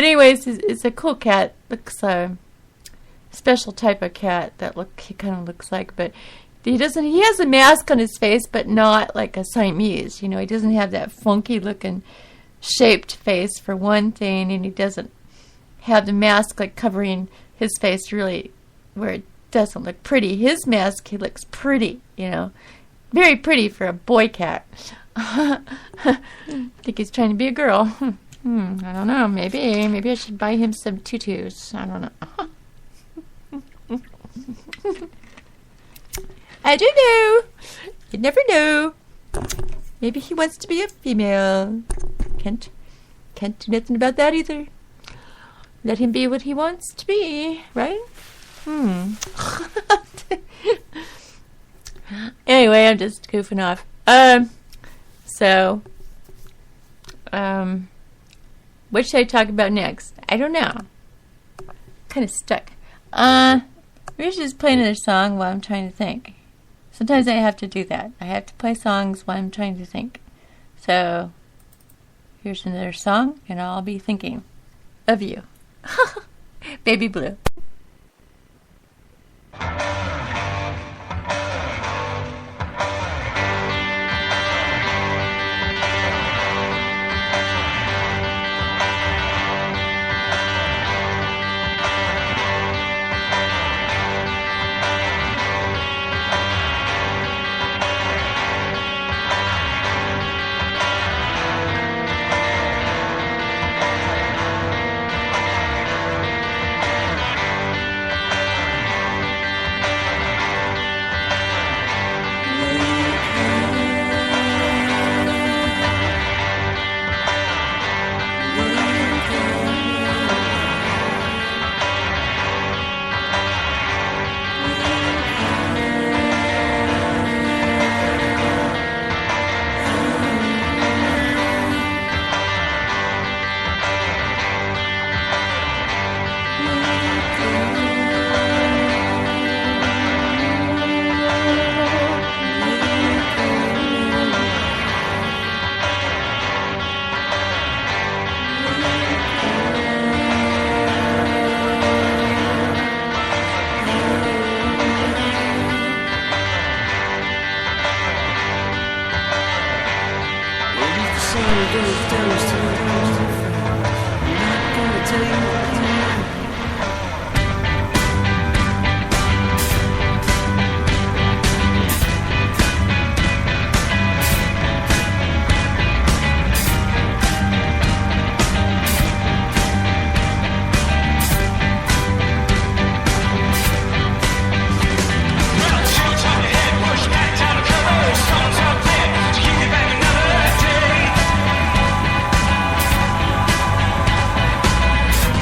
anyways, it's a cool cat. Looks special type of cat that he kind of looks like, but he doesn't. He has a mask on his face, but not like a Siamese. You know, he doesn't have that funky looking shaped face for one thing, and he doesn't have the mask like covering his face really where it doesn't look pretty. His mask, he looks pretty. You know, very pretty for a boy cat. I think he's trying to be a girl. I don't know. Maybe I should buy him some tutus. I don't know. I don't know. You never know. Maybe he wants to be a female. Can't do nothing about that either. Let him be what he wants to be, right? Anyway, I'm just goofing off. What should I talk about next? I don't know. Kind of stuck. Maybe I should just play another song while I'm trying to think. Sometimes I have to do that. I have to play songs while I'm trying to think. So, here's another song, and I'll be thinking of you. Baby Blue.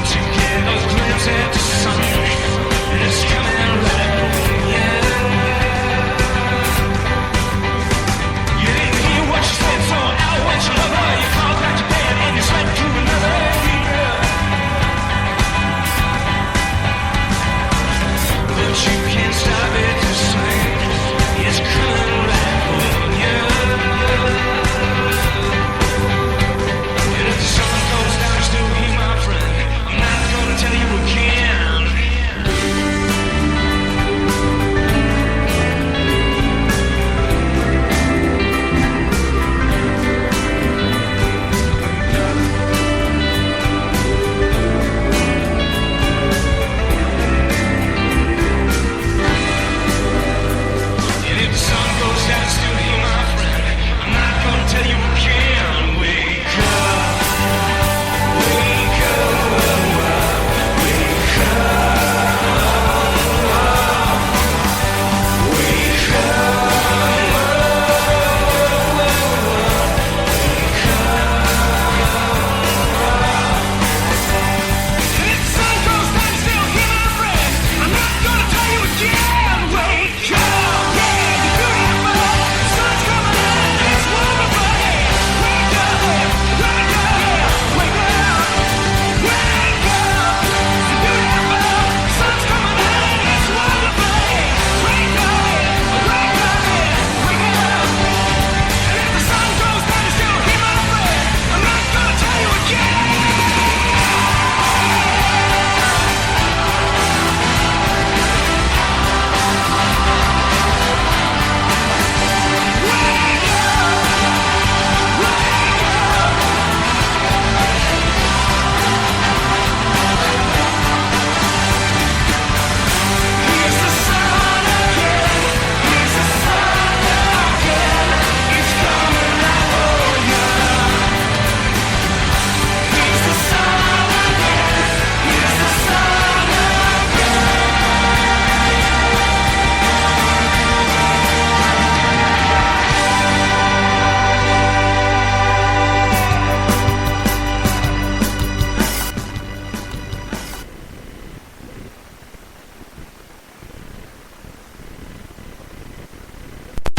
Together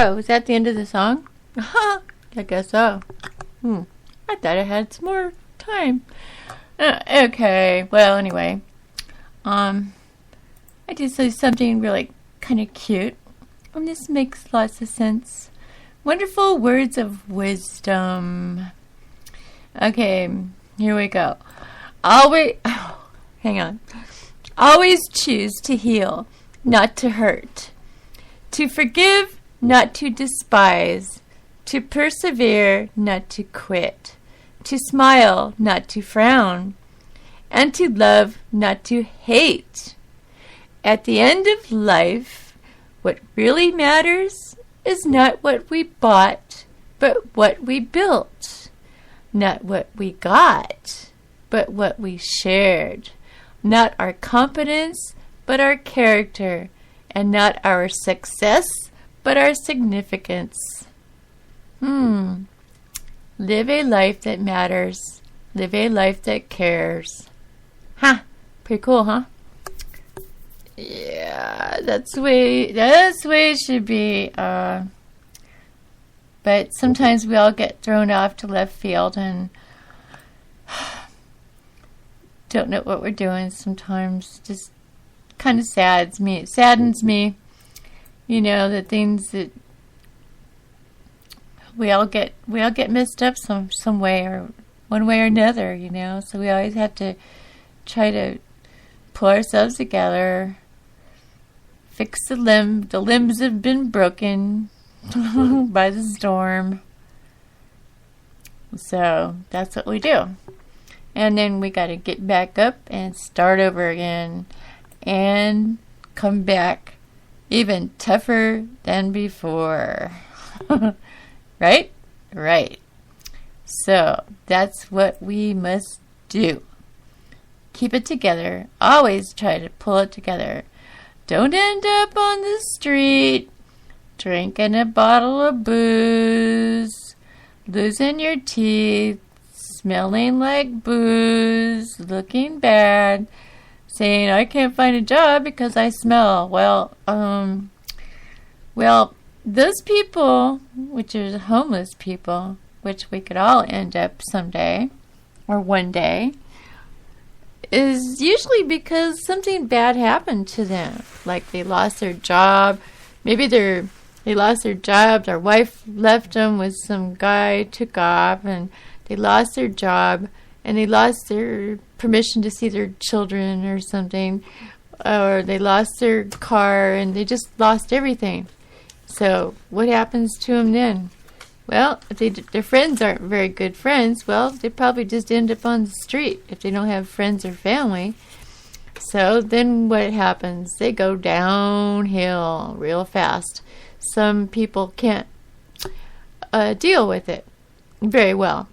Oh, was that the end of the song? I guess so. I thought I had some more time. Okay, well, anyway. I did say something really kind of cute. And this makes lots of sense. Wonderful words of wisdom. Okay, here we go. Hang on. Always choose to heal, not to hurt. To forgive, not to despise. To persevere, not to quit. To smile, not to frown. And to love, not to hate. At the end of life, what really matters is not what we bought, but what we built. Not what we got, but what we shared. Not our competence, but our character. And not our success, but our significance. Live a life that matters. Live a life that cares. Pretty cool, huh? Yeah, that's the way it should be. But sometimes we all get thrown off to left field and don't know what we're doing. Sometimes just kind of saddens me. You know, the things that we all get messed up some way or one way or another. You know, so we always have to try to pull ourselves together. Fix the limb. The limbs have been broken by the storm. So that's what we do. And then we got to get back up and start over again. And come back even tougher than before. Right? Right. So that's what we must do. Keep it together. Always try to pull it together. Don't end up on the street drinking a bottle of booze, losing your teeth, smelling like booze, looking bad, saying I can't find a job because I smell. Well, those people, which are homeless people, which we could all end up someday or one day, is usually because something bad happened to them. Like they lost their job. Maybe they lost their job. Their wife left them with some guy, took off, and they lost their job. And they lost their permission to see their children or something. Or they lost their car and they just lost everything. So what happens to them then? Well, if their friends aren't very good friends, well, they probably just end up on the street if they don't have friends or family. So then what happens? They go downhill real fast. Some people can't deal with it very well.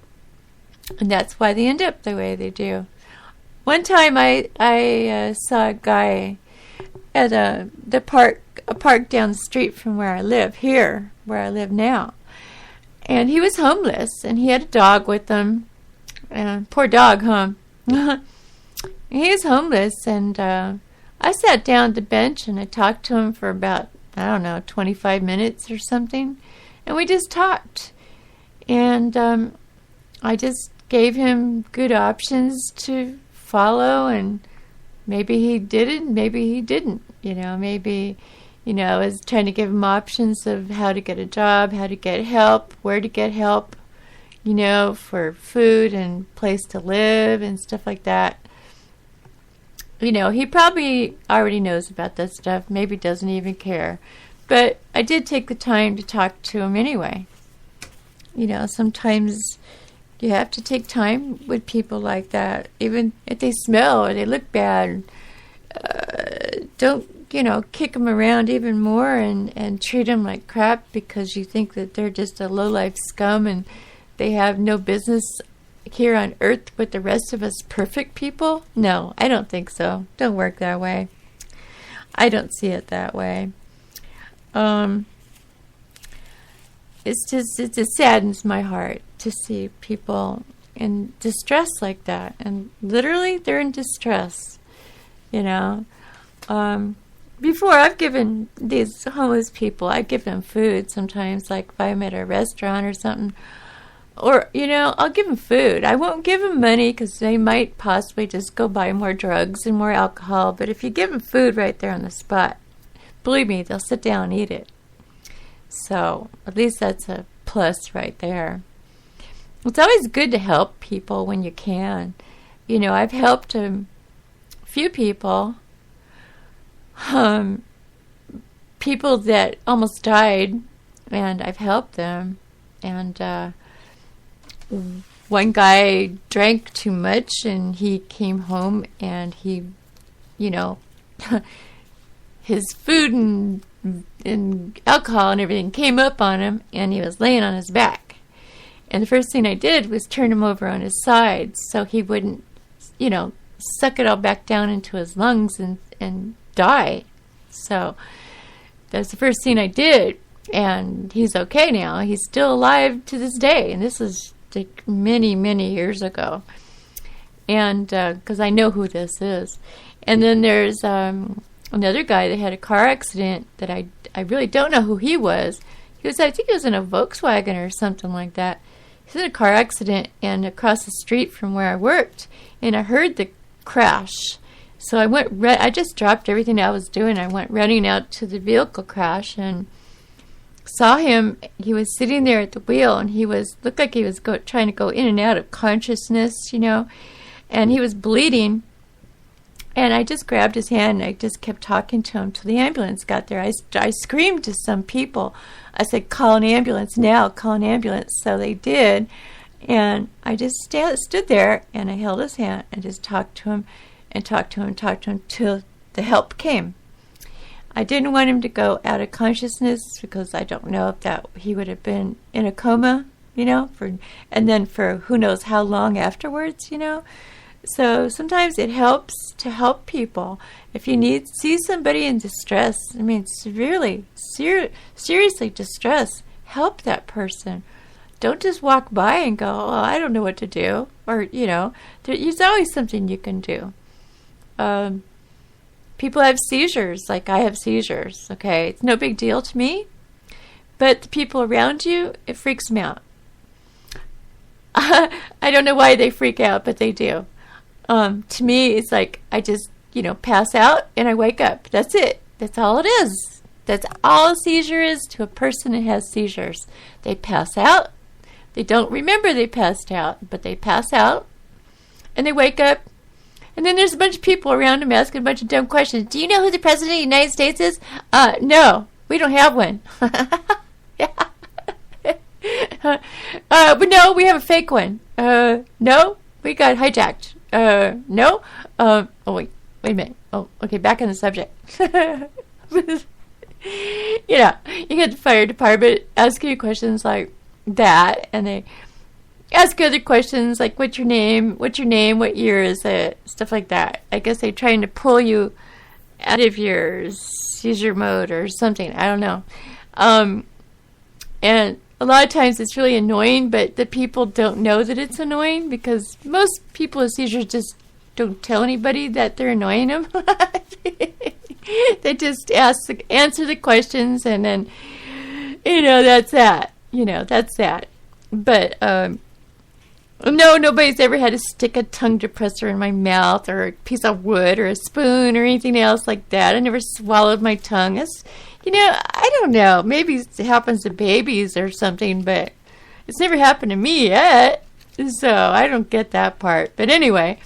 And that's why they end up the way they do. One time I saw a guy at a park down the street from where I live now. And he was homeless, and he had a dog with him. Poor dog, huh? He was homeless, and I sat down at the bench, and I talked to him for about, 25 minutes or something. And we just talked. And I just gave him good options to follow, and maybe he did it, maybe he didn't. I was trying to give him options of how to get a job, how to get help, where to get help, for food and place to live and stuff like that. He probably already knows about that stuff, maybe doesn't even care. But I did take the time to talk to him anyway. Sometimes you have to take time with people like that, even if they smell or they look bad. Don't kick them around even more and treat them like crap because you think that they're just a low-life scum and they have no business here on earth with the rest of us perfect people. No, I don't think so. Don't work that way. I don't see it that way. It just saddens my heart to see people in distress like that. And literally, they're in distress, before I've given these homeless people, I give them food sometimes, like if I'm at a restaurant or something. Or, I'll give them food. I won't give them money because they might possibly just go buy more drugs and more alcohol. But if you give them food right there on the spot, believe me, they'll sit down and eat it. So at least that's a plus right there. It's always good to help people when you can. I've helped a few people, people that almost died, and I've helped them. And one guy drank too much, and he came home, and he, his food and alcohol and everything came up on him, and he was laying on his back. And the first thing I did was turn him over on his side so he wouldn't, suck it all back down into his lungs and die. So that's the first thing I did. And he's okay now. He's still alive to this day. And this is like many, many years ago. And because I know who this is. And then there's another guy that had a car accident that I really don't know who he was. I think he was in a Volkswagen or something like that. He was in a car accident and across the street from where I worked. And I heard the crash. So I just dropped everything I was doing. I went running out to the vehicle crash and saw him. He was sitting there at the wheel, and looked like he was trying to go in and out of consciousness, and he was bleeding. And I just grabbed his hand, and I just kept talking to him till the ambulance got there. I screamed to some people. I said, "Call an ambulance now, call an ambulance." So they did. And I just stood there, and I held his hand and just talked to him and talked to him and talked to him till the help came. I didn't want him to go out of consciousness because I don't know if he would have been in a coma, and then for who knows how long afterwards, So sometimes it helps to help people. If you see somebody in distress, severely, seriously distressed, help that person. Don't just walk by and go, "Oh, I don't know what to do." Or, there's always something you can do. People have seizures, like I have seizures, okay? It's no big deal to me. But the people around you, it freaks them out. I don't know why they freak out, but they do. To me, it's like I just, pass out and I wake up. That's it. That's all it is. That's all a seizure is to a person that has seizures. They pass out. They don't remember they passed out, but they pass out and they wake up. And then there's a bunch of people around them asking a bunch of dumb questions. "Do you know who the President of the United States is?" No, we don't have one. But no, we have a fake one. No, we got hijacked. No. Oh, wait a minute. Oh, okay, back on the subject. You get the fire department asking you questions like that, and they ask other questions like, what's your name, what year is it, stuff like that. I guess they're trying to pull you out of your seizure mode or something. I don't know. And a lot of times it's really annoying, but the people don't know that it's annoying because most people with seizures just don't tell anybody that they're annoying them. They just answer the questions, and then, that's that. That's that. But, no, nobody's ever had to stick a tongue depressor in my mouth or a piece of wood or a spoon or anything else like that. I never swallowed my tongue. I don't know. Maybe it happens to babies or something, but it's never happened to me yet. So I don't get that part. But anyway,